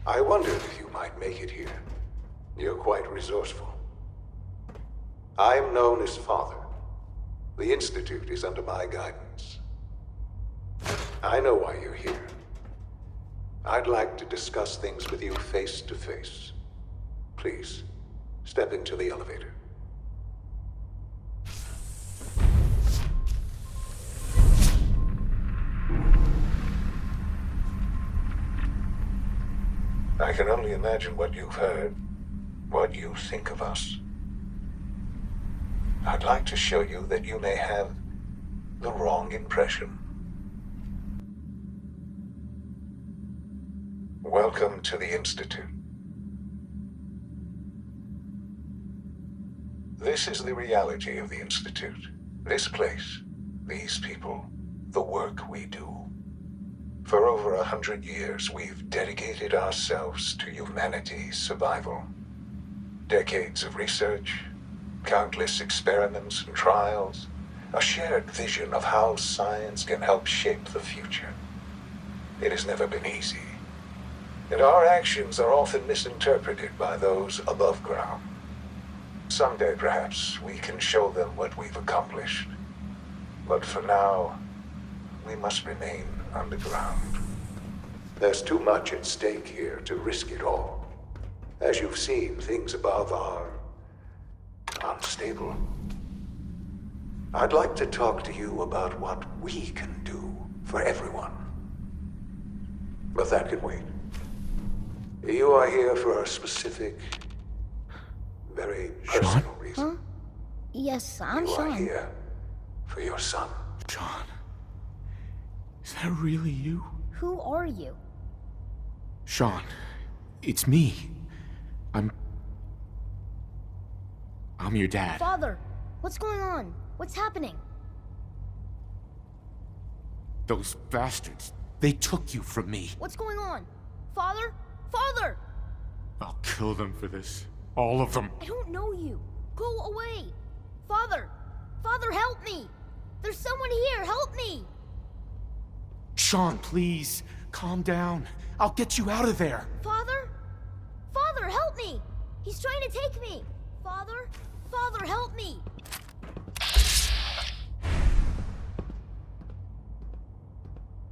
I wondered if you might make it here. You're quite resourceful. I'm known as Father. The Institute is under my guidance. I know why you're here. I'd like to discuss things with you face to face. Please, step into the elevator. I can only imagine what you've heard, what you think of us. I'd like to show you that you may have the wrong impression. Welcome to the Institute. This is the reality of the Institute. This place, these people, the work we do. For over 100 years, we've dedicated ourselves to humanity's survival. Decades of research, countless experiments and trials, a shared vision of how science can help shape the future. It has never been easy, and our actions are often misinterpreted by those above ground. Someday, perhaps, we can show them what we've accomplished. But for now, we must remain underground. There's too much at stake here to risk it all. As you've seen, things above are unstable. I'd like to talk to you about what we can do for everyone. But that can wait. You are here for a specific, very personal reason. Huh? Yes, I'm Sean. You are here for your son. John, is that really you? Who are you? Sean, it's me. I'm your dad. Father, what's going on? What's happening? Those bastards, they took you from me. What's going on? Father? Father! I'll kill them for this. All of them. I don't know you. Go away. Father! Father, help me! There's someone here, help me! Sean, please, calm down. I'll get you out of there. Father? Father, help me! He's trying to take me! Father? Father, help me!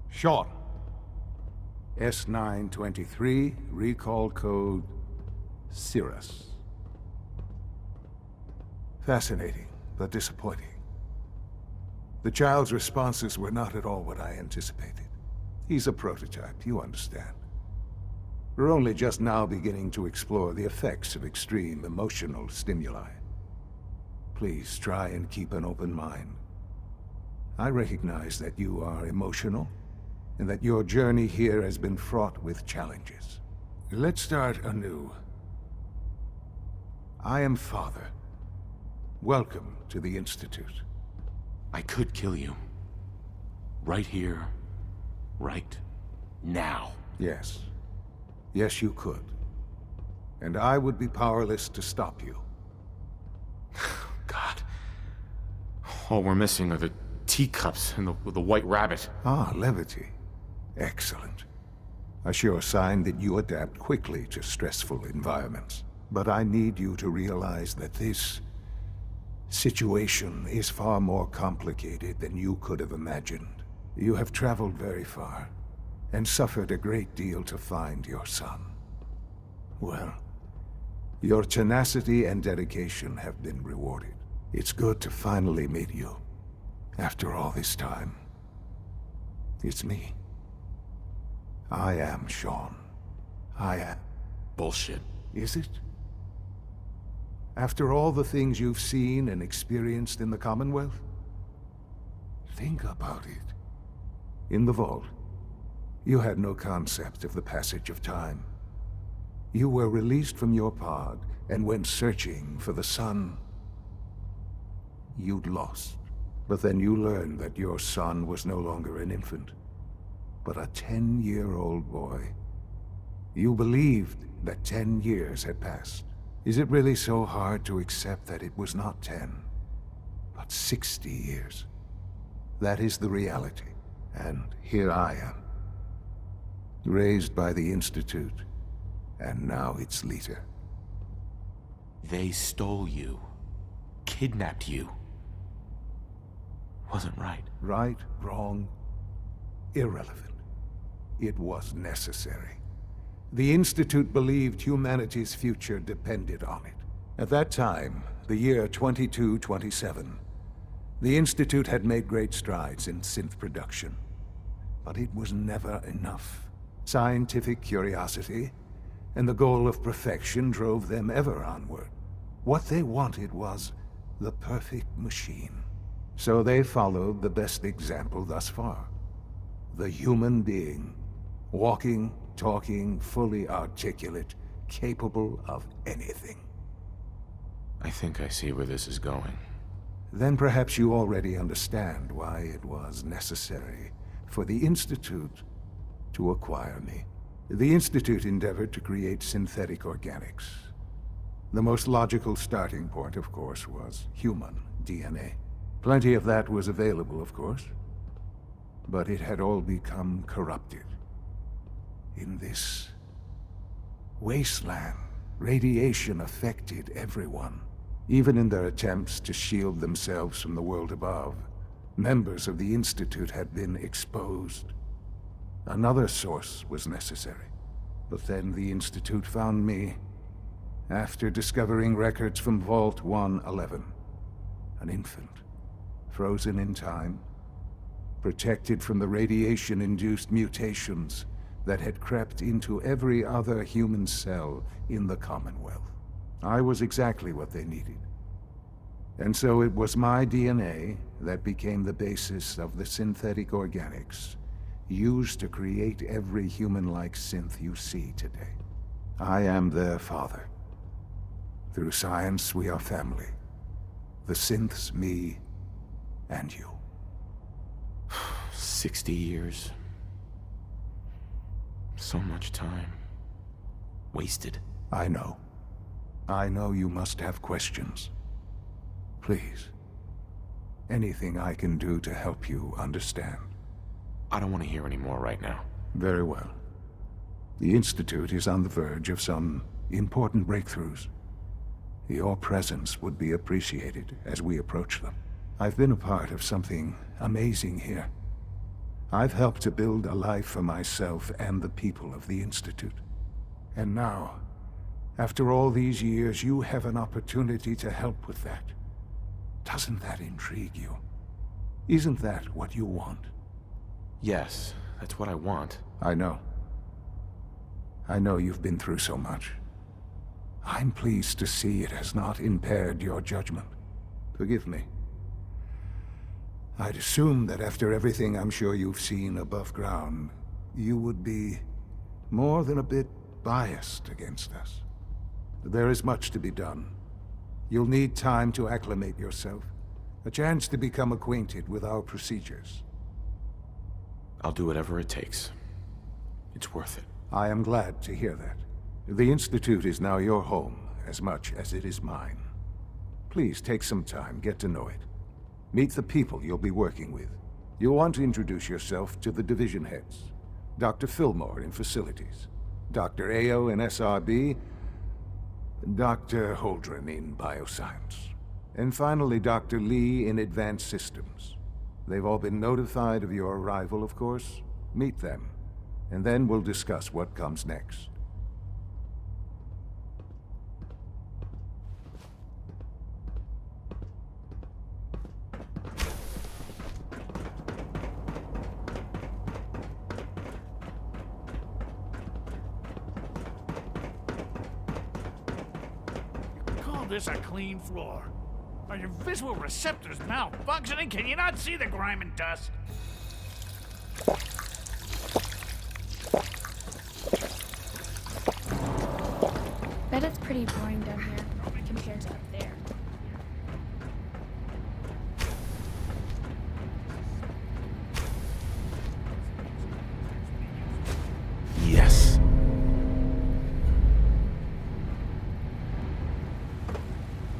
Sean. S923, recall code Cirrus. Fascinating, but disappointing. The child's responses were not at all what I anticipated. He's a prototype, you understand. We're only just now beginning to explore the effects of extreme emotional stimuli. Please try and keep an open mind. I recognize that you are emotional, and that your journey here has been fraught with challenges. Let's start anew. I am Father. Welcome to the Institute. I could kill you. Right here. Right now. Yes. Yes, you could. And I would be powerless to stop you. God. All we're missing are the teacups and the white rabbit. Ah, levity. Excellent. A sure sign that you adapt quickly to stressful environments. But I need you to realize that this situation is far more complicated than you could have imagined. You have traveled very far, and suffered a great deal to find your son. Well, your tenacity and dedication have been rewarded. It's good to finally meet you. After all this time, it's me. I am Sean. I am. Bullshit. Is it? After all the things you've seen and experienced in the Commonwealth? Think about it. In the vault, you had no concept of the passage of time. You were released from your pod and went searching for the sun you'd lost. But then you learned that your son was no longer an infant, but a 10-year-old boy. You believed that 10 years had passed. Is it really so hard to accept that it was not 10, but 60 years? That is the reality, and here I am. Raised by the Institute, and now it's Lita. They stole you. Kidnapped you. Wasn't right. Right, wrong, irrelevant. It was necessary. The Institute believed humanity's future depended on it. At that time, the year 2227, the Institute had made great strides in synth production. But it was never enough. Scientific curiosity and the goal of perfection drove them ever onward. What they wanted was the perfect machine. So they followed the best example thus far. The human being, walking, talking, fully articulate, capable of anything. I think I see where this is going. Then perhaps you already understand why it was necessary for the Institute to acquire me. The Institute endeavored to create synthetic organics. The most logical starting point, of course, was human DNA. Plenty of that was available, of course, but it had all become corrupted. In this wasteland, radiation affected everyone. Even in their attempts to shield themselves from the world above, members of the Institute had been exposed. Another source was necessary. But then the Institute found me after discovering records from Vault 111. An infant, frozen in time, protected from the radiation-induced mutations that had crept into every other human cell in the Commonwealth. I was exactly what they needed. And so it was my DNA that became the basis of the synthetic organics used to create every human-like synth you see today. I am their father. Through science, we are family. The synths, me, and you. 60 years. So much time. Wasted. I know. I know you must have questions. Please. Anything I can do to help you understand. I don't want to hear any more right now. Very well. The Institute is on the verge of some important breakthroughs. Your presence would be appreciated as we approach them. I've been a part of something amazing here. I've helped to build a life for myself and the people of the Institute. And now, after all these years, you have an opportunity to help with that. Doesn't that intrigue you? Isn't that what you want? Yes, that's what I want. I know. I know you've been through so much. I'm pleased to see it has not impaired your judgment. Forgive me. I'd assumed that after everything I'm sure you've seen above ground, you would be more than a bit biased against us. There is much to be done. You'll need time to acclimate yourself, a chance to become acquainted with our procedures. I'll do whatever it takes. It's worth it. I am glad to hear that. The Institute is now your home, as much as it is mine. Please take some time, get to know it. Meet the people you'll be working with. You'll want to introduce yourself to the division heads. Dr. Fillmore in Facilities, Dr. Ayo in SRB, Dr. Holdren in Bioscience, and finally Dr. Lee in Advanced Systems. They've all been notified of your arrival, of course. Meet them, and then we'll discuss what comes next. This a clean floor. Are your visual receptors malfunctioning? Can you not see the grime and dust? Bet it's pretty boring down here compared to up there. Yes.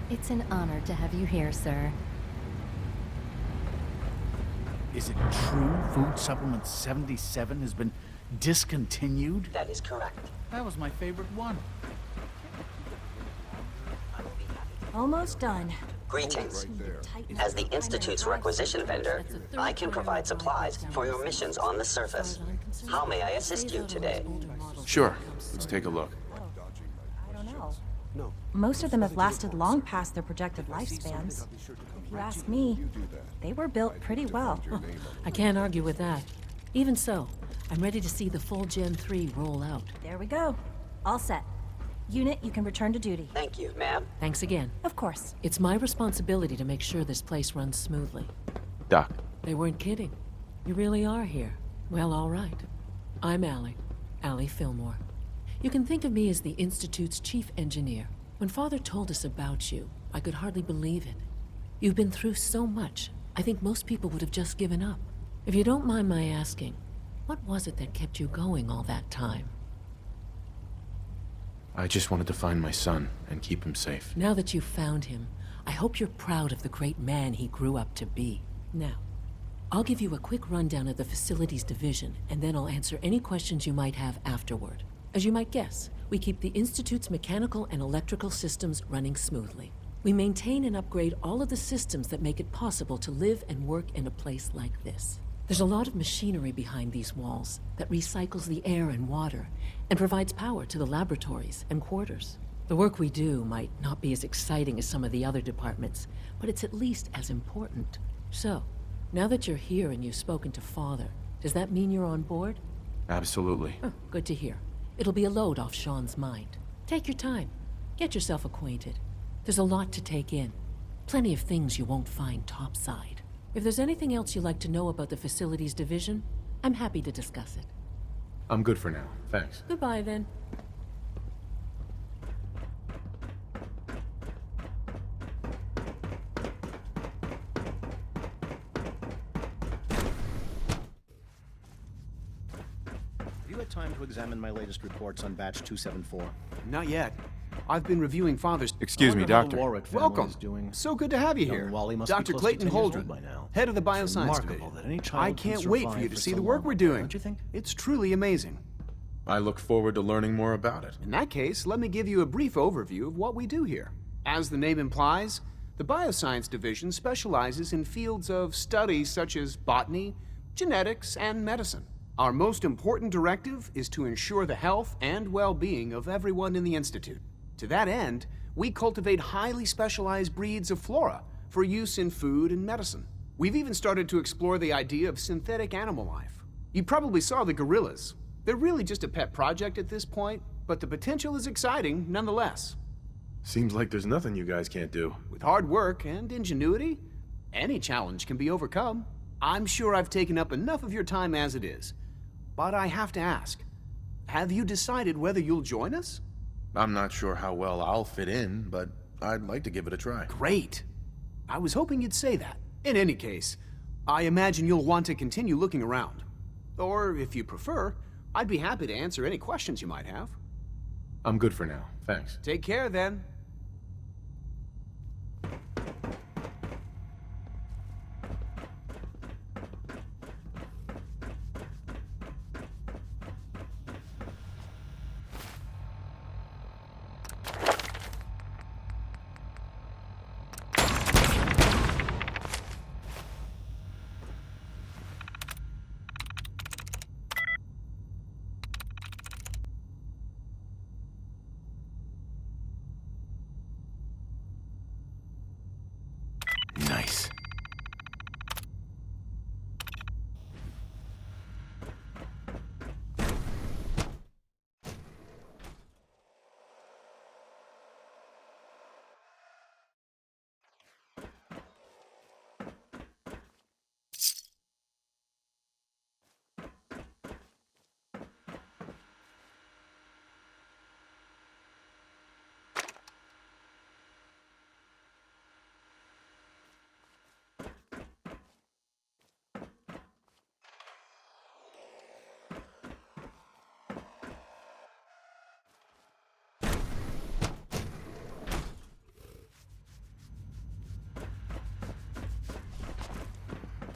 It's an honor to have you here, sir. Is it true Food Supplement 77 has been discontinued? That is correct. That was my favorite one. Almost done. Greetings. As the Institute's requisition vendor, I can provide supplies for your missions on the surface. How may I assist you today? Sure. Let's take a look. I don't know. Most of them have lasted long past their projected lifespans. If you ask me, they were built pretty well. I can't argue with that. Even so, I'm ready to see the full Gen 3 roll out. There we go. All set. Unit, you can return to duty. Thank you, ma'am. Thanks again. Of course. It's my responsibility to make sure this place runs smoothly. Doc. They weren't kidding. You really are here. Well, all right. I'm Allie Fillmore. You can think of me as the Institute's chief engineer. When Father told us about you, I could hardly believe it. You've been through so much, I think most people would have just given up. If you don't mind my asking, what was it that kept you going all that time? I just wanted to find my son and keep him safe. Now that you've found him, I hope you're proud of the great man he grew up to be. Now, I'll give you a quick rundown of the Facilities Division, and then I'll answer any questions you might have afterward. As you might guess, we keep the Institute's mechanical and electrical systems running smoothly. We maintain and upgrade all of the systems that make it possible to live and work in a place like this. There's a lot of machinery behind these walls that recycles the air and water and provides power to the laboratories and quarters. The work we do might not be as exciting as some of the other departments, but it's at least as important. So, now that you're here and you've spoken to Father, does that mean you're on board? Absolutely. Oh, good to hear. It'll be a load off Sean's mind. Take your time. Get yourself acquainted. There's a lot to take in. Plenty of things you won't find topside. If there's anything else you'd like to know about the Facilities Division, I'm happy to discuss it. I'm good for now. Thanks. Goodbye, then. Have you had time to examine my latest reports on Batch 274? Not yet. I've been reviewing Father's... Excuse me, Doctor. Welcome. So good to have you here. Dr. Clayton Holdren, head of the Bioscience Division. I can't wait for you to see the work we're doing. Don't you think? It's truly amazing. I look forward to learning more about it. In that case, let me give you a brief overview of what we do here. As the name implies, the Bioscience Division specializes in fields of study such as botany, genetics, and medicine. Our most important directive is to ensure the health and well-being of everyone in the Institute. To that end, we cultivate highly specialized breeds of flora for use in food and medicine. We've even started to explore the idea of synthetic animal life. You probably saw the gorillas. They're really just a pet project at this point, but the potential is exciting nonetheless. Seems like there's nothing you guys can't do. With hard work and ingenuity, any challenge can be overcome. I'm sure I've taken up enough of your time as it is, but I have to ask, have you decided whether you'll join us? I'm not sure how well I'll fit in, but I'd like to give it a try. Great. I was hoping you'd say that. In any case, I imagine you'll want to continue looking around. Or, if you prefer, I'd be happy to answer any questions you might have. I'm good for now. Thanks. Take care, then. Nice.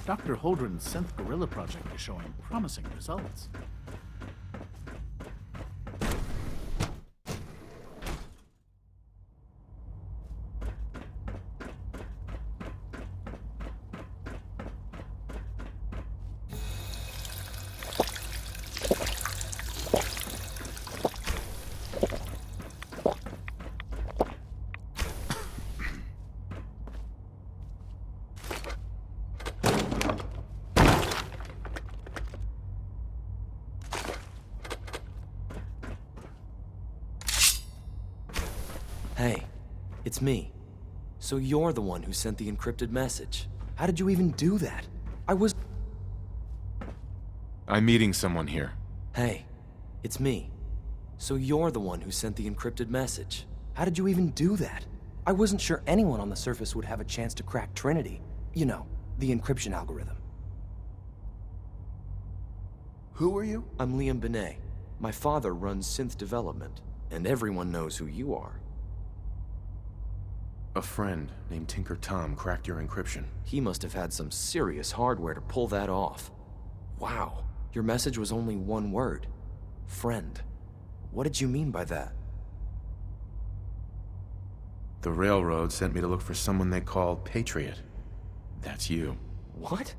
Dr. Holdren's synth gorilla project is showing promising results. Hey, it's me. So you're the one who sent the encrypted message. How did you even do that? I'm meeting someone here. Hey, it's me. So you're the one who sent the encrypted message. How did you even do that? I wasn't sure anyone on the surface would have a chance to crack Trinity. You know, the encryption algorithm. Who are you? I'm Liam Benet. My father runs synth development, and everyone knows who you are. A friend named Tinker Tom cracked your encryption. He must have had some serious hardware to pull that off. Wow, your message was only one word. Friend. What did you mean by that? The Railroad sent me to look for someone they called Patriot. That's you. What?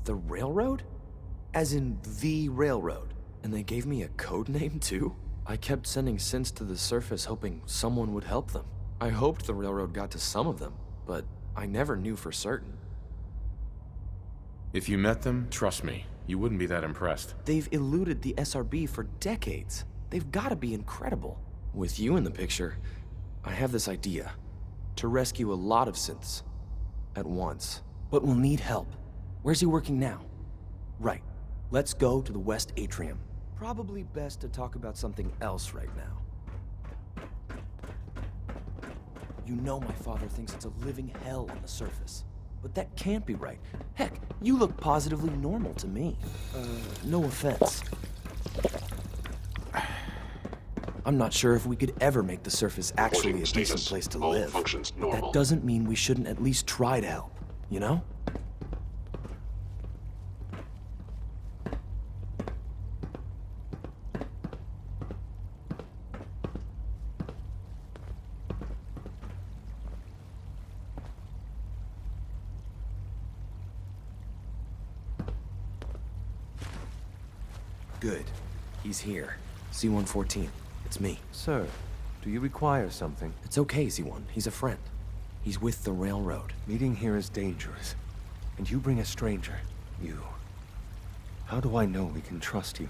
The Railroad? As in the Railroad? And they gave me a code name too? I kept sending synths to the surface hoping someone would help them. I hoped the Railroad got to some of them, but I never knew for certain. If you met them, trust me, you wouldn't be that impressed. They've eluded the SRB for decades. They've got to be incredible. With you in the picture, I have this idea. To rescue a lot of synths. At once. But we'll need help. Where's he working now? Right. Let's go to the West Atrium. Probably best to talk about something else right now. You know my father thinks it's a living hell on the surface. But that can't be right. Heck, you look positively normal to me. No offense. I'm not sure if we could ever make the surface actually a decent place to live. But that doesn't mean we shouldn't at least try to help, you know? Good. He's here. C-114. It's me. Sir, do you require something? It's okay, Z1. He's a friend. He's with the Railroad. Meeting here is dangerous. And you bring a stranger. You. How do I know we can trust you?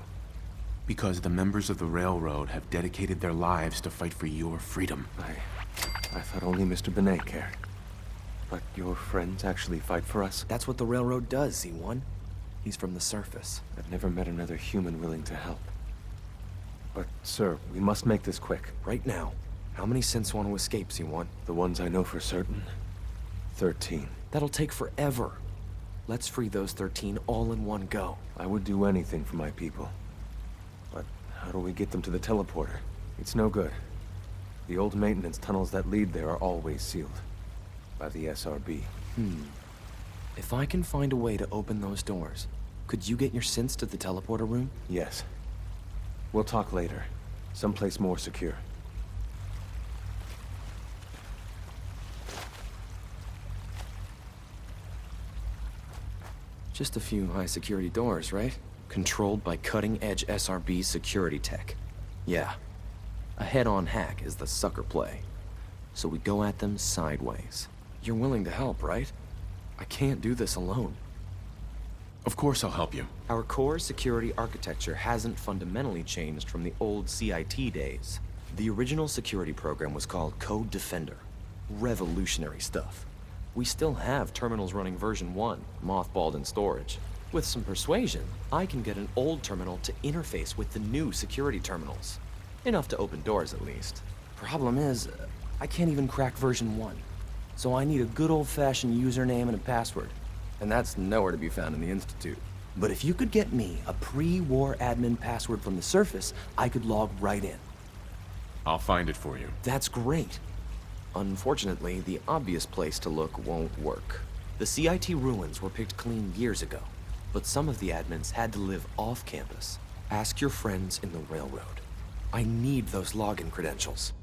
Because the members of the Railroad have dedicated their lives to fight for your freedom. I thought only Mr. Benet cared. But your friends actually fight for us? That's what the Railroad does, Z1. He's from the surface. I've never met another human willing to help. But, sir, we must make this quick. Right now. How many synths want to escape, Z1? The ones I know for certain. 13. That'll take forever. Let's free those 13 all in one go. I would do anything for my people. But how do we get them to the teleporter? It's no good. The old maintenance tunnels that lead there are always sealed. By the SRB. If I can find a way to open those doors, could you get your synths to the teleporter room? Yes. We'll talk later. Someplace more secure. Just a few high-security doors, right? Controlled by cutting-edge SRB security tech. Yeah. A head-on hack is the sucker play. So we go at them sideways. You're willing to help, right? I can't do this alone. Of course I'll help you. Our core security architecture hasn't fundamentally changed from the old CIT days. The original security program was called Code Defender. Revolutionary stuff. We still have terminals running version 1, mothballed in storage. With some persuasion, I can get an old terminal to interface with the new security terminals. Enough to open doors, at least. Problem is, I can't even crack version 1. So I need a good old-fashioned username and a password. And that's nowhere to be found in the Institute. But if you could get me a pre-war admin password from the surface, I could log right in. I'll find it for you. That's great. Unfortunately, the obvious place to look won't work. The CIT ruins were picked clean years ago, but some of the admins had to live off campus. Ask your friends in the Railroad. I need those login credentials.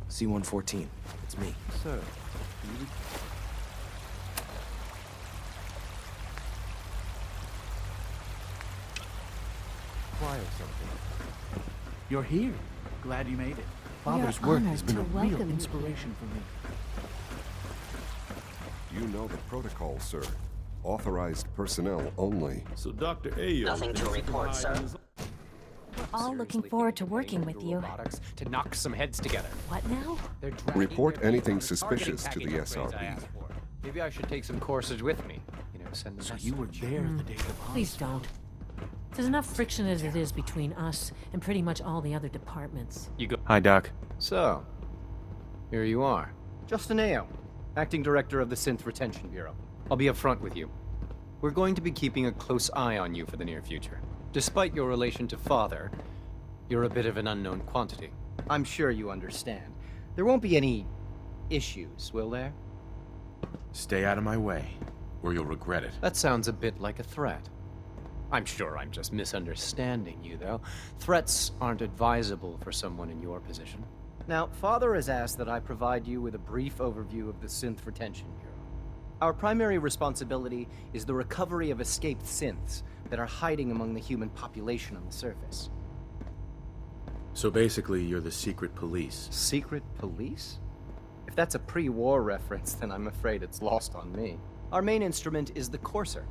C-114, it's me. Sir, require something. You're here. Glad you made it. Father's work has been a real Inspiration for me. You know the protocol, sir. Authorized personnel only. So Dr. Ayo... Nothing to report, sir. We're all looking forward to working with you. To knock some heads together. What now? Report anything suspicious to the SRB. Maybe I should take some courses with me. You know, send them. So you were there the day the bomb... Please don't. There's enough friction as it is between us and pretty much all the other departments. You go. Hi, Doc. So, here you are. Justin Ayo, Acting Director of the Synth Retention Bureau. I'll be upfront with you. We're going to be keeping a close eye on you for the near future. Despite your relation to Father, you're a bit of an unknown quantity. I'm sure you understand. There won't be any issues, will there? Stay out of my way, or you'll regret it. That sounds a bit like a threat. I'm sure I'm just misunderstanding you, though. Threats aren't advisable for someone in your position. Now, Father has asked that I provide you with a brief overview of the Synth Retention Bureau. Our primary responsibility is the recovery of escaped synths that are hiding among the human population on the surface. So basically, you're the secret police. Secret police? If that's a pre-war reference, then I'm afraid it's lost on me. Our main instrument is the Courser,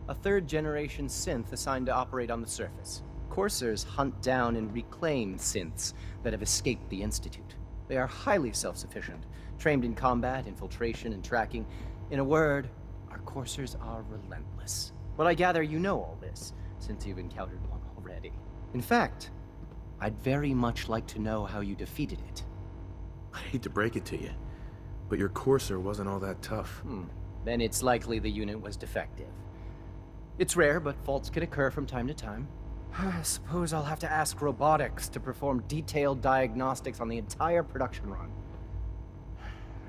a third-generation synth assigned to operate on the surface. Coursers hunt down and reclaim synths that have escaped the Institute. They are highly self-sufficient, trained in combat, infiltration, and tracking. In a word, our Coursers are relentless. But I gather you know all this, since you've encountered one already. In fact, I'd very much like to know how you defeated it. I hate to break it to you, but your Courser wasn't all that tough. Then it's likely the unit was defective. It's rare, but faults can occur from time to time. I suppose I'll have to ask robotics to perform detailed diagnostics on the entire production run.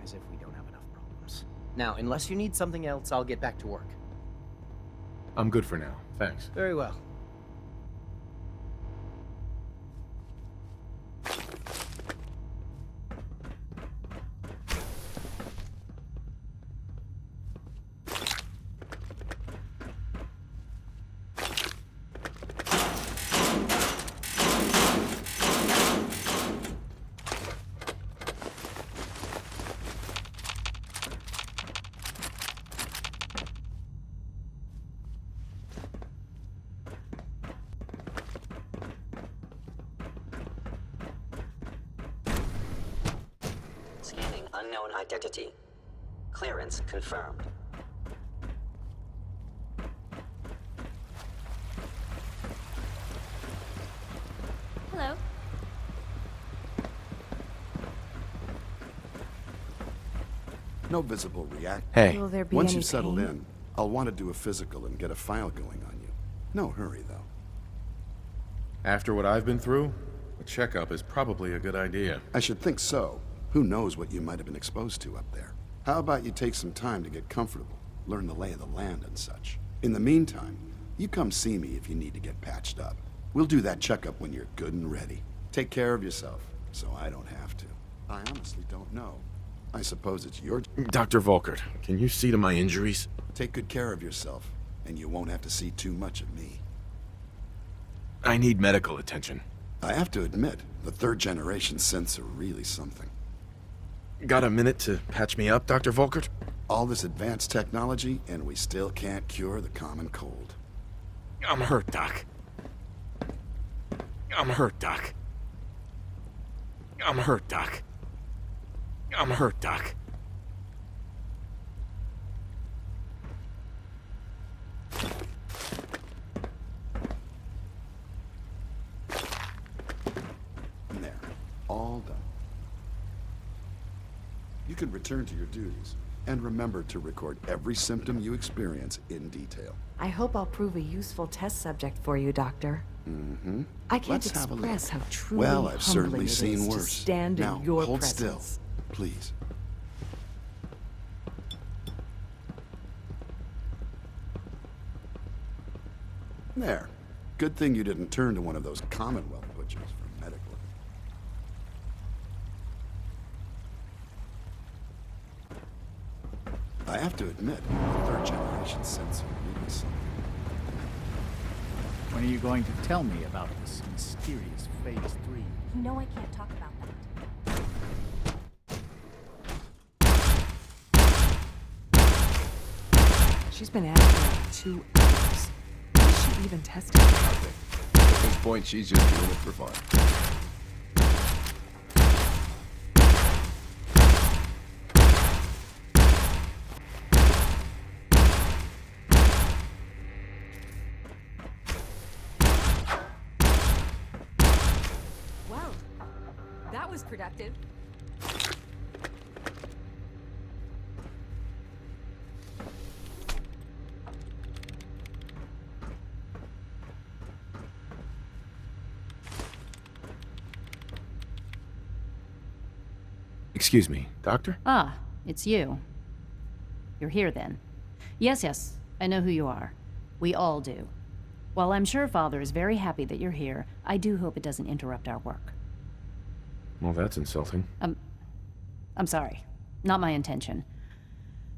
As if we don't have enough problems. Now, unless you need something else, I'll get back to work. I'm good for now, thanks. Very well. Scanning unknown identity. Clearance confirmed. Hello. No visible react. Hey. Will there be Once any you've settled pain? in, I'll want to do a physical and get a file going on you. No hurry, though. After what I've been through, a checkup is probably a good idea. I should think so. Who knows what you might have been exposed to up there? How about you take some time to get comfortable, learn the lay of the land and such. In the meantime, you come see me if you need to get patched up. We'll do that checkup when you're good and ready. Take care of yourself, so I don't have to. I honestly don't know. I suppose it's your... Dr. Volkert, can you see to my injuries? Take good care of yourself, and you won't have to see too much of me. I need medical attention. I have to admit, the third-generation synths are really something. Got a minute to patch me up, Dr. Volkert? All this advanced technology, and we still can't cure the common cold. I'm hurt, Doc. I'm hurt, Doc. I'm hurt, Doc. I'm hurt, Doc. And there. All done. You can return to your duties, and remember to record every symptom you experience in detail. I hope I'll prove a useful test subject for you, Doctor. Mm-hmm. I can't Let's have a look. express how truly Well, I've certainly humbling it seen is to worse. stand Now, in your hold presence. still, please. There. Good thing you didn't turn to one of those Commonwealth butchers for medical. I have to admit, third-generation synths are really something. When are you going to tell me about this mysterious Phase 3? You know I can't talk about that. She's been at it for like 2 hours. Why is she even testing? Nothing. At this point, she's just doing it for fun. Well, that was productive. Excuse me, Doctor? Ah, it's you. You're here then. Yes, I know who you are. We all do. While I'm sure Father is very happy that you're here, I do hope it doesn't interrupt our work. Well, that's insulting. I'm sorry. Not my intention.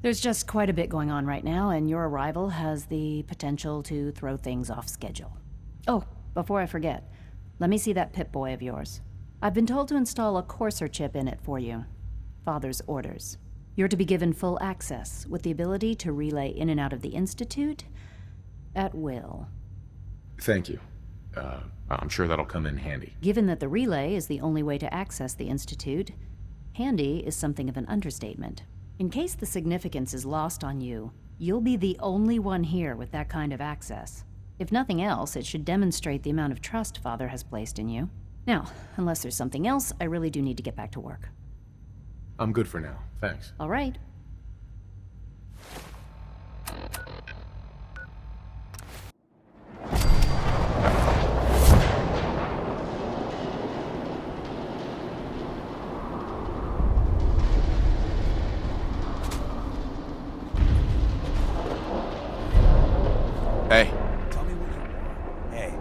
There's just quite a bit going on right now, and your arrival has the potential to throw things off schedule. Oh, before I forget, let me see that Pip-Boy of yours. I've been told to install a Courser chip in it for you. Father's orders. You're to be given full access, with the ability to relay in and out of the Institute at will. Thank you. I'm sure that'll come in handy. Given that the relay is the only way to access the Institute, handy is something of an understatement. In case the significance is lost on you, you'll be the only one here with that kind of access. If nothing else, it should demonstrate the amount of trust Father has placed in you. Now, unless there's something else, I really do need to get back to work. I'm good for now, thanks. All right. Hey. Tell me what you want. Hey.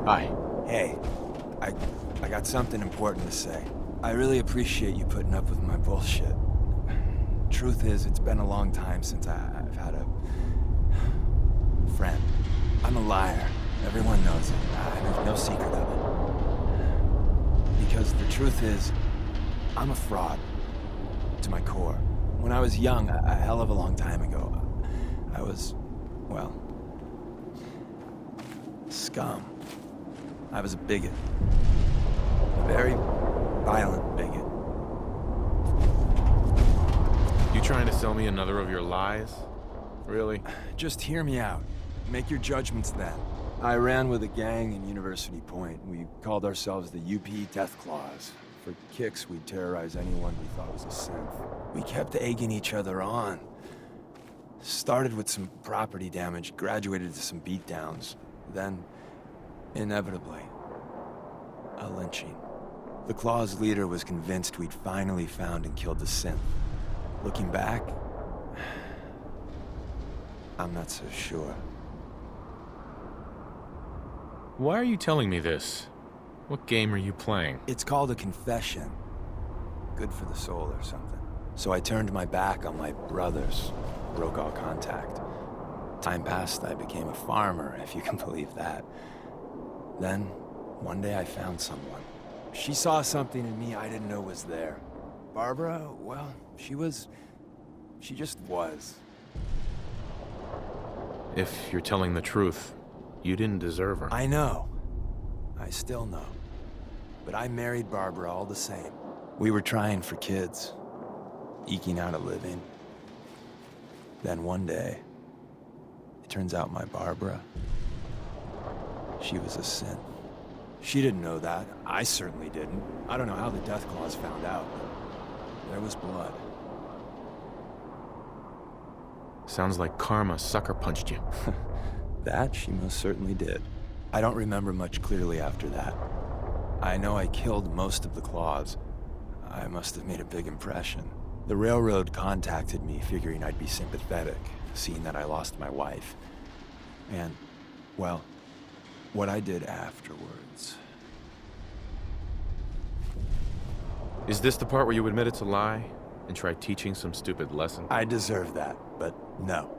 Hi. Hey. I got something important to say. I really appreciate you putting up with my bullshit. Truth is, it's been a long time since I've had a friend. I'm a liar. Everyone knows it. There's no secret of it. Because the truth is, I'm a fraud. To my core. When I was young, a hell of a long time ago, I was, well, scum. I was a bigot. A very violent bigot. You trying to sell me another of your lies? Really? Just hear me out. Make your judgments then. I ran with a gang in University Point. We called ourselves the UP Death Claws. For kicks, we'd terrorize anyone we thought was a synth. We kept egging each other on. Started with some property damage, graduated to some beatdowns. Then, inevitably, a lynching. The Claws' leader was convinced we'd finally found and killed the synth. Looking back, I'm not so sure. Why are you telling me this? What game are you playing? It's called a confession. Good for the soul or something. So I turned my back on my brothers, broke all contact. Time passed, I became a farmer, if you can believe that. Then, one day I found someone. She saw something in me I didn't know was there. Barbara, well, she just was. If you're telling the truth, you didn't deserve her. I know. I still know. But I married Barbara all the same. We were trying for kids, eking out a living. Then one day, it turns out my Barbara, she was a synth. She didn't know that. I certainly didn't. I don't know how the Death Claws found out, but there was blood. Sounds like karma sucker punched you. That she most certainly did. I don't remember much clearly after that. I know I killed most of the Claws. I must have made a big impression. The railroad contacted me, figuring I'd be sympathetic, seeing that I lost my wife. And, well, what I did afterwards. Is this the part where you admit it's a lie and try teaching some stupid lesson? I deserve that, but no.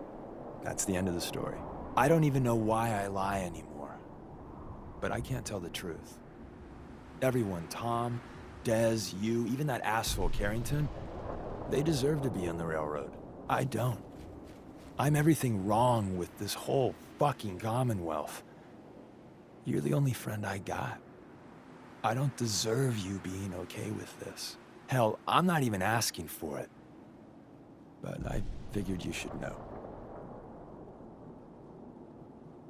That's the end of the story. I don't even know why I lie anymore. But I can't tell the truth. Everyone, Tom, Dez, you, even that asshole Carrington, They deserve to be on the railroad. I don't. I'm everything wrong with this whole fucking Commonwealth. You're the only friend I got. I don't deserve you being okay with this. Hell, I'm not even asking for it. But I figured you should know.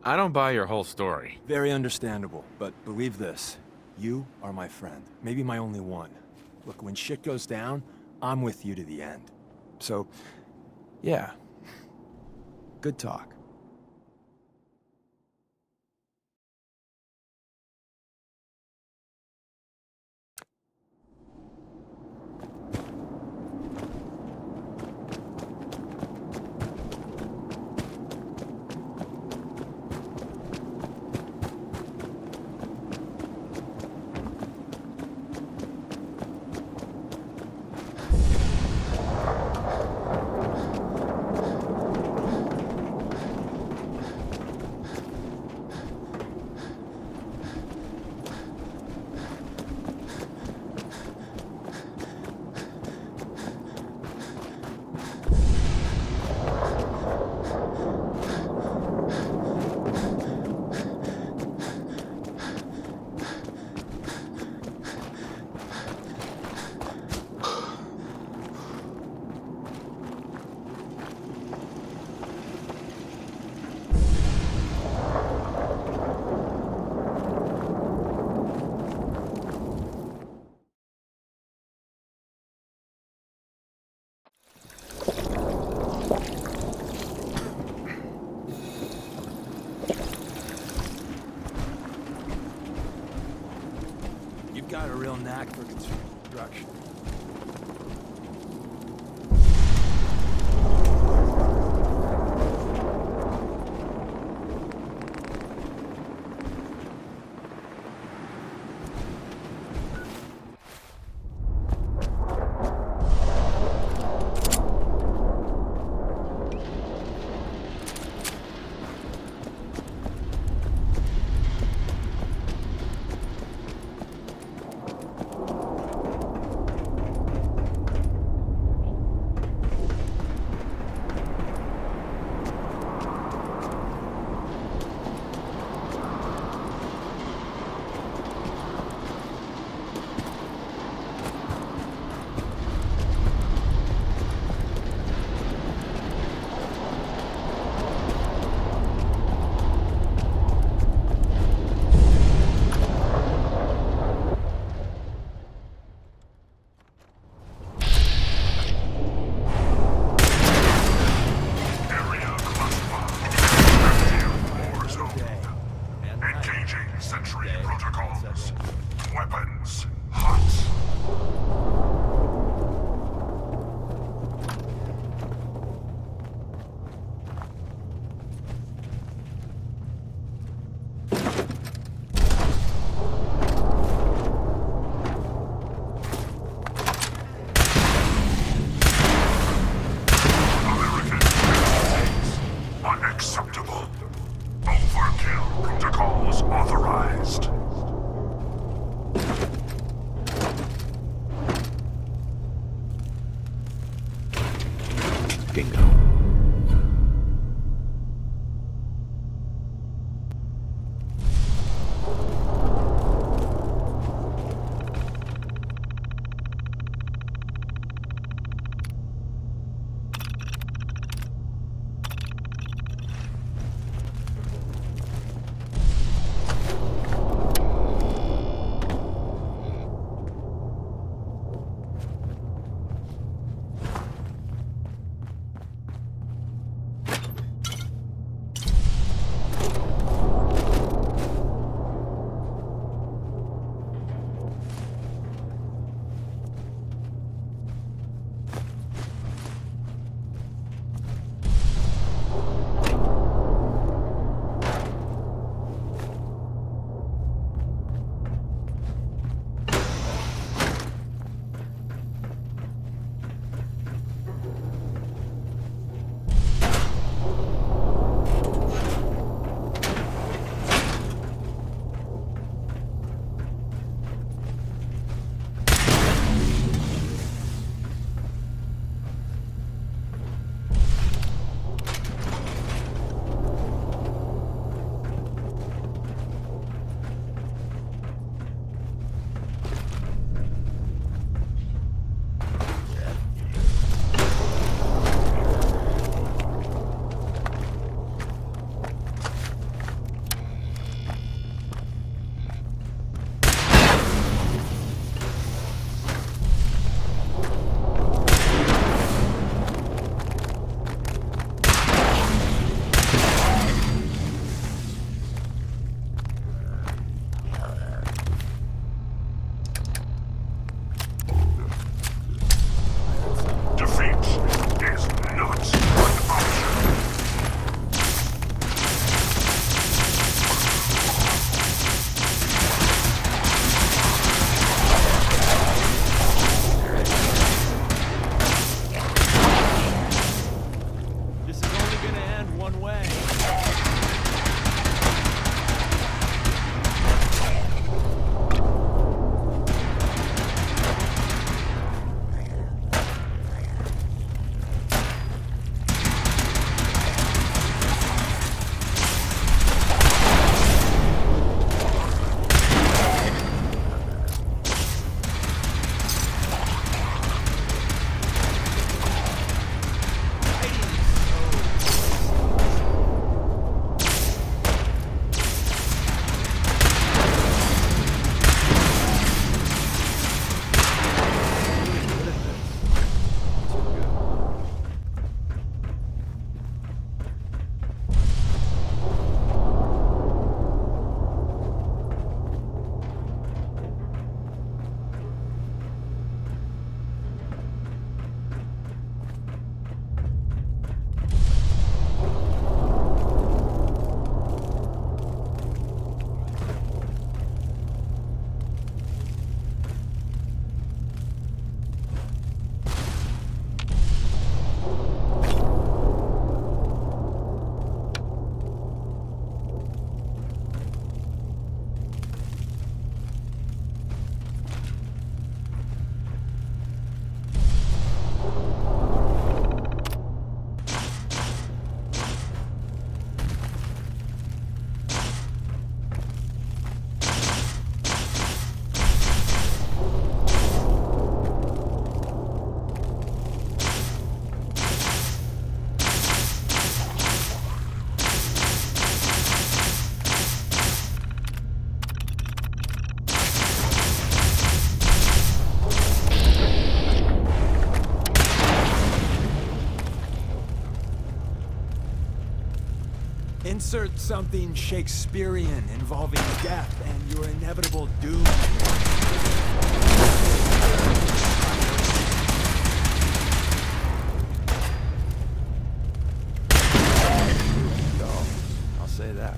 I don't buy your whole story. Very understandable, but believe this. You are my friend. Maybe my only one. Look, when shit goes down, I'm with you to the end. So, yeah. Good talk. Got a real knack for construction. Insert something Shakespearean involving death and your inevitable doom. I'll say that.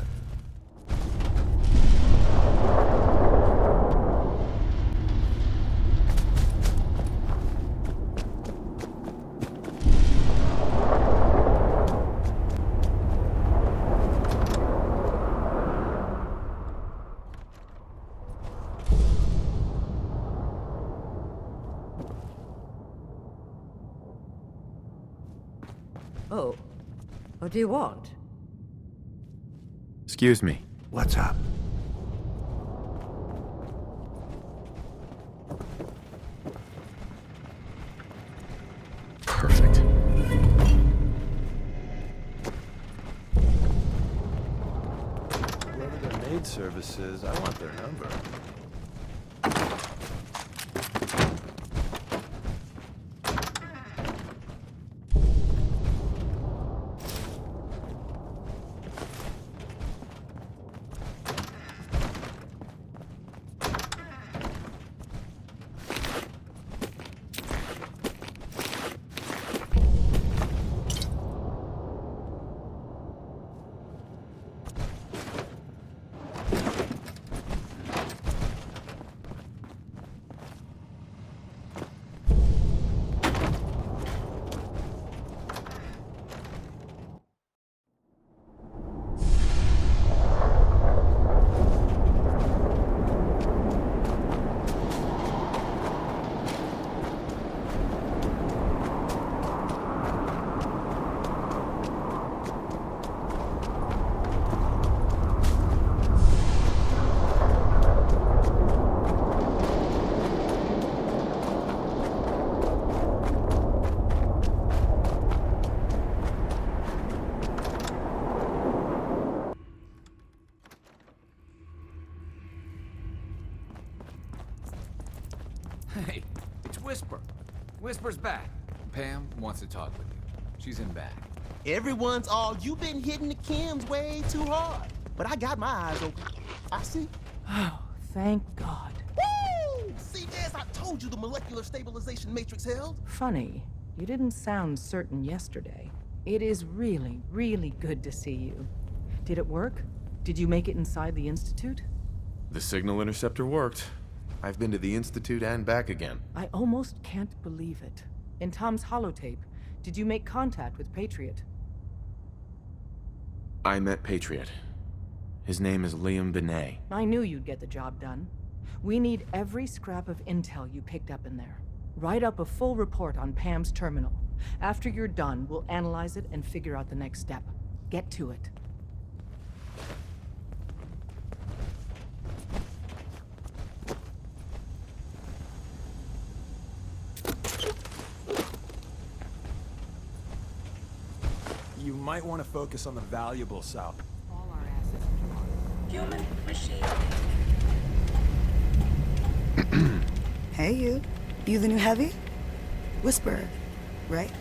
Oh. What do you want? Excuse me. What's up? Perfect. Whoever their maid service is, I want their number. Hey, it's Whisper. Whisper's back. Pam wants to talk with you. She's in back. Everyone's all, you've been hitting the chems way too hard. But I got my eyes open. I see. Oh, thank God. Woo! See, Des, I told you the molecular stabilization matrix held. Funny, you didn't sound certain yesterday. It is really, really good to see you. Did it work? Did you make it inside the Institute? The signal interceptor worked. I've been to the Institute and back again. I almost can't believe it. In Tom's holotape, did you make contact with Patriot? I met Patriot. His name is Liam Benet. I knew you'd get the job done. We need every scrap of intel you picked up in there. Write up a full report on Pam's terminal. After you're done, we'll analyze it and figure out the next step. Get to it. You might want to focus on the valuable south. All our assets Human machine. Hey, you. You the new heavy? Whisper, right?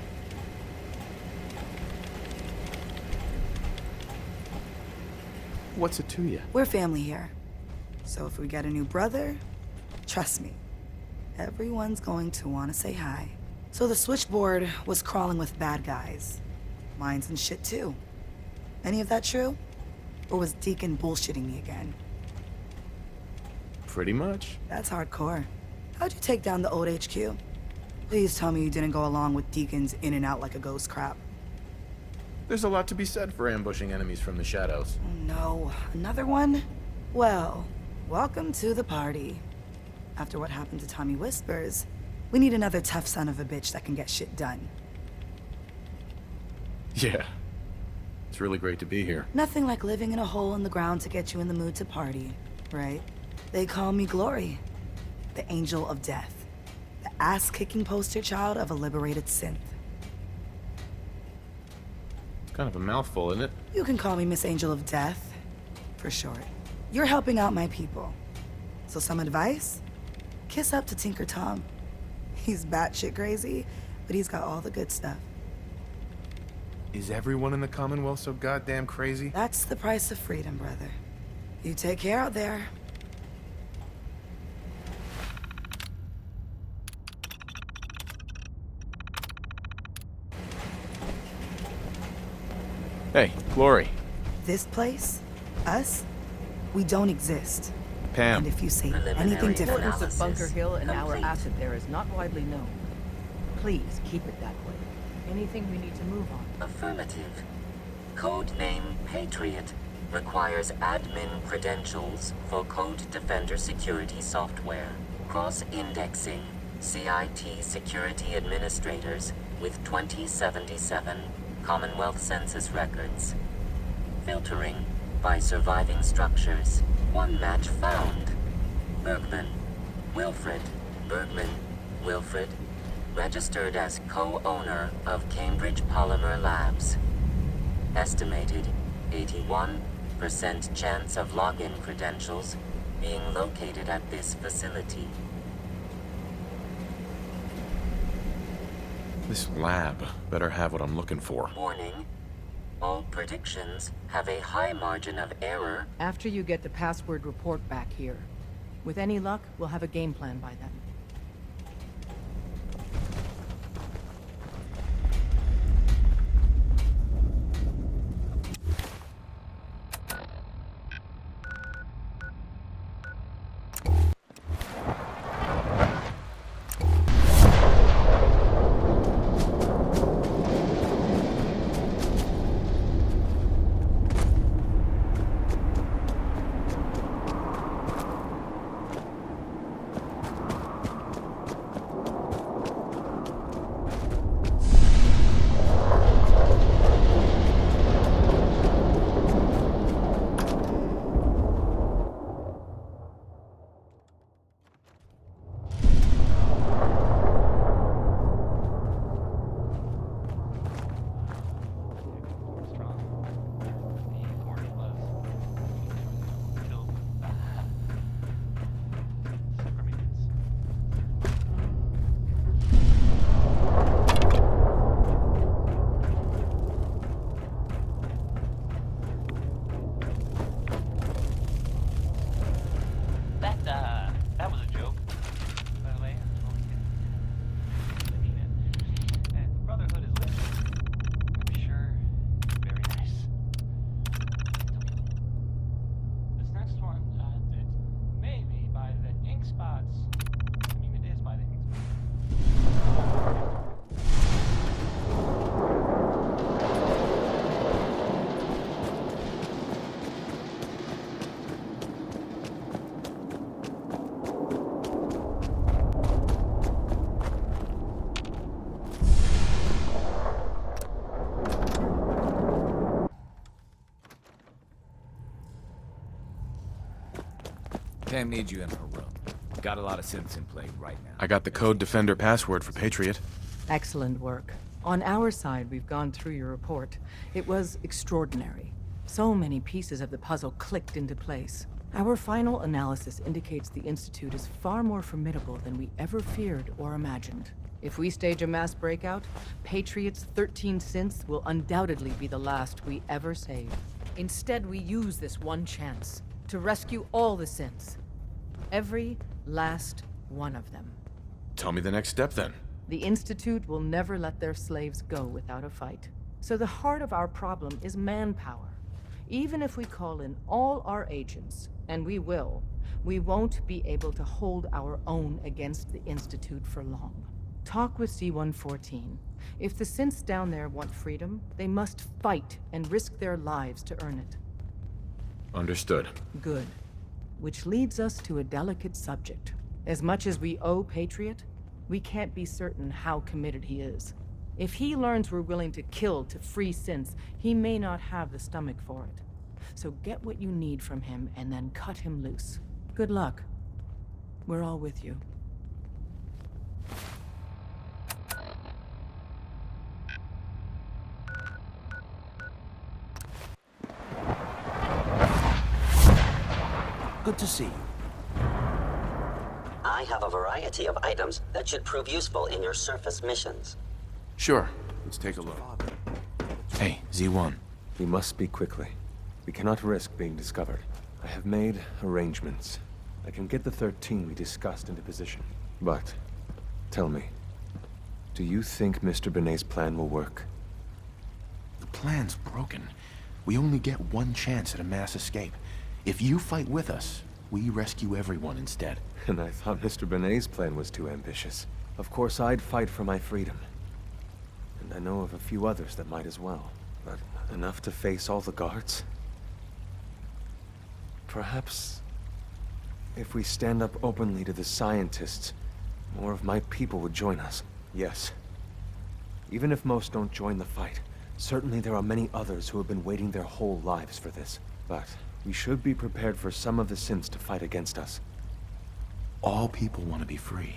What's it to you? We're family here. So if we get a new brother, trust me, everyone's going to want to say hi. So the switchboard was crawling with bad guys. Mines and shit too. Any of that true? Or was Deacon bullshitting me again? Pretty much. That's hardcore. How'd you take down the old HQ? Please tell me you didn't go along with Deacon's in and out like a ghost crap. There's a lot to be said for ambushing enemies from the shadows. Oh no, another one? Well, welcome to the party. After what happened to Tommy Whispers, we need another tough son of a bitch that can get shit done. Yeah. It's really great to be here. Nothing like living in a hole in the ground to get you in the mood to party, right? They call me Glory, the Angel of Death, the ass-kicking poster child of a liberated synth. It's kind of a mouthful, isn't it? You can call me Miss Angel of Death, for short. You're helping out my people. So some advice? Kiss up to Tinker Tom. He's batshit crazy, but he's got all the good stuff. Is everyone in the Commonwealth so goddamn crazy? That's the price of freedom, brother. You take care out there. Hey, Glory. This place? Us? We don't exist. Pam. And if you say anything The different... importance of Bunker Hill and our asset there is not widely known. Please, keep it that way. Anything we need to move on? Affirmative. Codename Patriot requires admin credentials for Code Defender security software. Cross-indexing CIT security administrators with 2077 Commonwealth Census records. Filtering by surviving structures. One match found. Bergman. Wilfred. Bergman. Wilfred. Registered as co-owner of Cambridge Polymer Labs. Estimated 81% chance of login credentials being located at this facility. This lab better have what I'm looking for. Warning. All predictions have a high margin of error. After you get the password report back here. With any luck, we'll have a game plan by then. That was a joke, by the way. I mean it. And the Brotherhood is listening. I'm sure. Very nice. This next one, it may be by the ink spots. I mean, it is by the ink spots. Pam needs you in her room. Got a lot of synths in play right now. I got the Code Defender password for Patriot. Excellent work. On our side, we've gone through your report. It was extraordinary. So many pieces of the puzzle clicked into place. Our final analysis indicates the Institute is far more formidable than we ever feared or imagined. If we stage a mass breakout, Patriot's 13 synths will undoubtedly be the last we ever save. Instead, we use this one chance to rescue all the synths. Every last one of them. Tell me the next step, then. The Institute will never let their slaves go without a fight. So the heart of our problem is manpower. Even if we call in all our agents, and we will, we won't be able to hold our own against the Institute for long. Talk with C-114. If the synths down there want freedom, they must fight and risk their lives to earn it. Understood. Good. Which leads us to a delicate subject. As much as we owe Patriot, we can't be certain how committed he is. If he learns we're willing to kill to free synths, he may not have the stomach for it. So get what you need from him and then cut him loose. Good luck. We're all with you. Good to see you. I have a variety of items that should prove useful in your surface missions. Sure. Let's take a look. Hey, Z1. We must speak quickly. We cannot risk being discovered. I have made arrangements. I can get the 13 we discussed into position. But, tell me, do you think Mr. Benet's plan will work? The plan's broken. We only get one chance at a mass escape. If you fight with us, we rescue everyone instead. And I thought Mr. Benet's plan was too ambitious. Of course, I'd fight for my freedom. And I know of a few others that might as well. But enough to face all the guards? Perhaps, if we stand up openly to the scientists, more of my people would join us. Yes. Even if most don't join the fight, certainly there are many others who have been waiting their whole lives for this. But we should be prepared for some of the synths to fight against us. All people want to be free.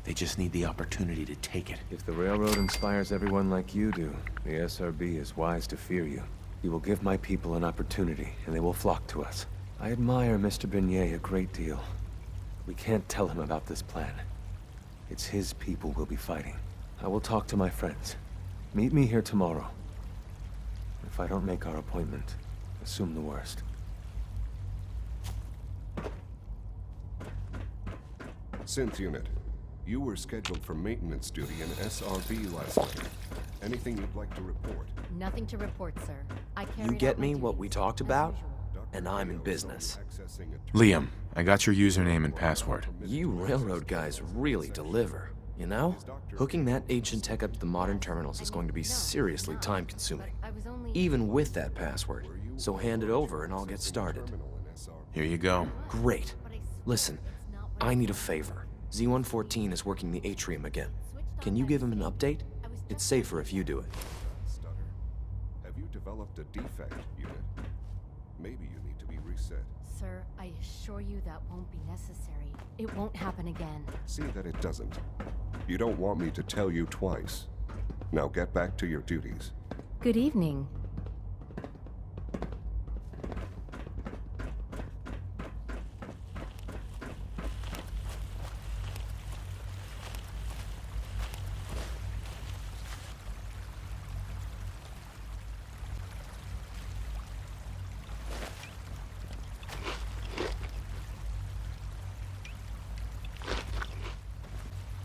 They just need the opportunity to take it. If the Railroad inspires everyone like you do, the SRB is wise to fear you. You will give my people an opportunity, and they will flock to us. I admire Mr. Benet a great deal. We can't tell him about this plan. It's his people we'll be fighting. I will talk to my friends. Meet me here tomorrow. If I don't make our appointment, assume the worst. Synth unit, you were scheduled for maintenance duty in SRB last night. Anything you'd like to report? Nothing to report, sir. You get me what we talked about? And I'm in business. Liam, I got your username and password. You railroad guys really deliver, you know? Hooking that ancient tech up to the modern terminals is going to be seriously time-consuming. Even with that password. So hand it over and I'll get started. Here you go. Great. Listen, I need a favor. Z-114 is working the atrium again. Can you give him an update? It's safer if you do it. Stutter. Have you developed a defect, unit? Maybe you need to be reset. Sir, I assure you that won't be necessary. It won't happen again. See that it doesn't. You don't want me to tell you twice. Now get back to your duties. Good evening.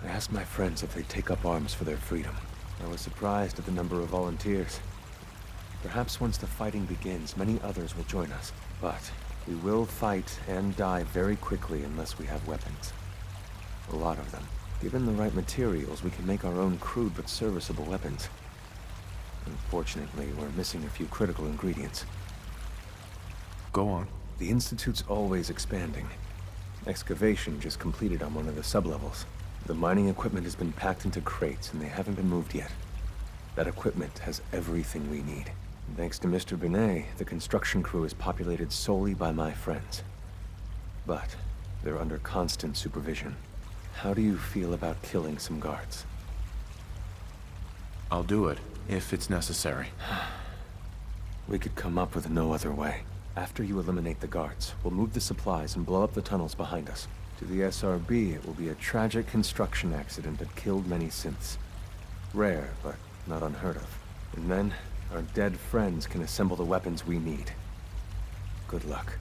I asked my friends if they'd take up arms for their freedom. I was surprised at the number of volunteers. Perhaps once the fighting begins, many others will join us. But we will fight and die very quickly unless we have weapons. A lot of them. Given the right materials, we can make our own crude but serviceable weapons. Unfortunately, we're missing a few critical ingredients. Go on. The Institute's always expanding. Excavation just completed on one of the sublevels. The mining equipment has been packed into crates, and they haven't been moved yet. That equipment has everything we need. And thanks to Mr. Benet, the construction crew is populated solely by my friends. But they're under constant supervision. How do you feel about killing some guards? I'll do it, if it's necessary. We could come up with no other way. After you eliminate the guards, we'll move the supplies and blow up the tunnels behind us. To the SRB, it will be a tragic construction accident that killed many synths. Rare, but not unheard of. And then, our dead friends can assemble the weapons we need. Good luck.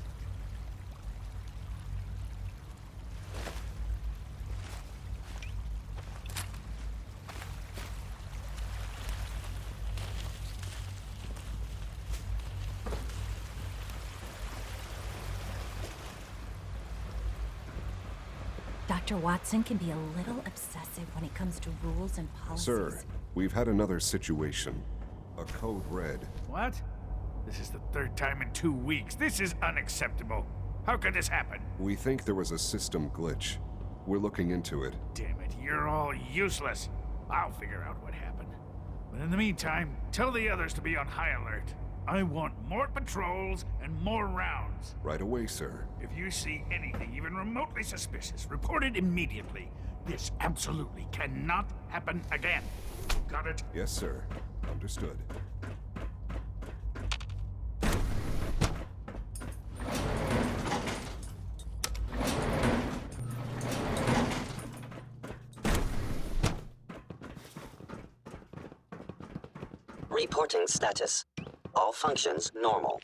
Dr. Watson can be a little obsessive when it comes to rules and policies. Sir, we've had another situation. A code red. What? This is the third time in 2 weeks. This is unacceptable. How could this happen? We think there was a system glitch. We're looking into it. Damn it, you're all useless. I'll figure out what happened. But in the meantime, tell the others to be on high alert. I want more patrols and more rounds. Right away, sir. If you see anything even remotely suspicious, report it immediately. This absolutely cannot happen again. Got it? Yes, sir. Understood. Reporting status. All functions normal.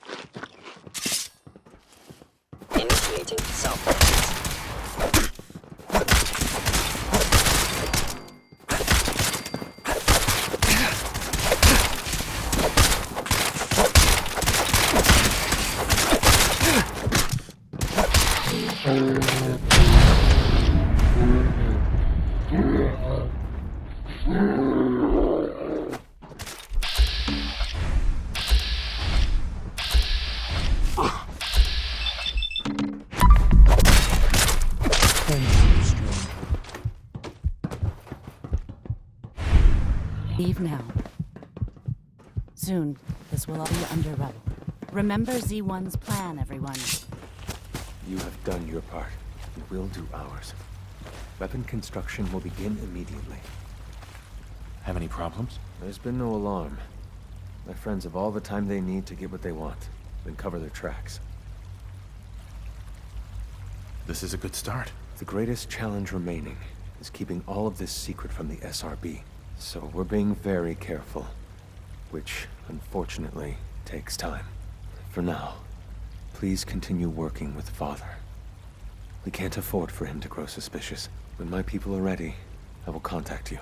Initiating self-defense. Leave now. Soon, this will all be under rubble. Remember Z1's plan, everyone. You have done your part. We will do ours. Weapon construction will begin immediately. Have any problems? There's been no alarm. My friends have all the time they need to get what they want, then cover their tracks. This is a good start. The greatest challenge remaining is keeping all of this secret from the SRB. So we're being very careful, which, unfortunately, takes time. For now, please continue working with Father. We can't afford for him to grow suspicious. When my people are ready, I will contact you.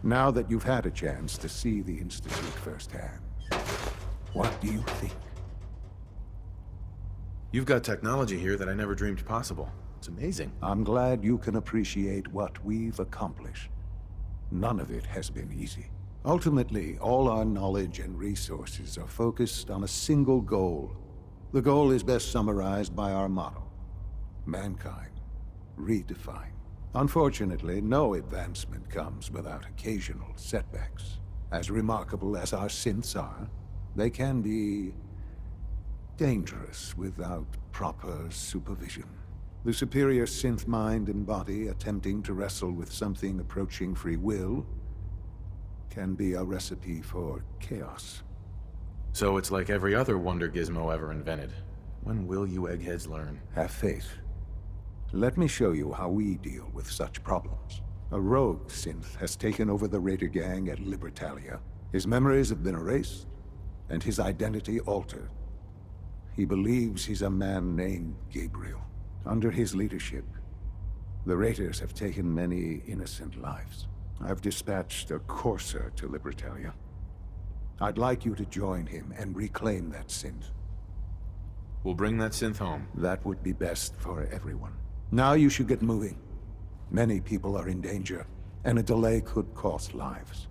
Now that you've had a chance to see the Institute firsthand, what do you think? You've got technology here that I never dreamed possible. It's amazing. I'm glad you can appreciate what we've accomplished. None of it has been easy. Ultimately, all our knowledge and resources are focused on a single goal. The goal is best summarized by our motto: mankind, redefined. Unfortunately, no advancement comes without occasional setbacks. As remarkable as our synths are, they can be dangerous without proper supervision. The superior synth mind and body attempting to wrestle with something approaching free will can be a recipe for chaos. So it's like every other wonder gizmo ever invented. When will you eggheads learn? Have faith. Let me show you how we deal with such problems. A rogue synth has taken over the Raider gang at Libertalia. His memories have been erased, and his identity altered. He believes he's a man named Gabriel. Under his leadership, the Raiders have taken many innocent lives. I've dispatched a courser to Libertalia. I'd like you to join him and reclaim that synth. We'll bring that synth home. That would be best for everyone. Now you should get moving. Many people are in danger, and a delay could cost lives.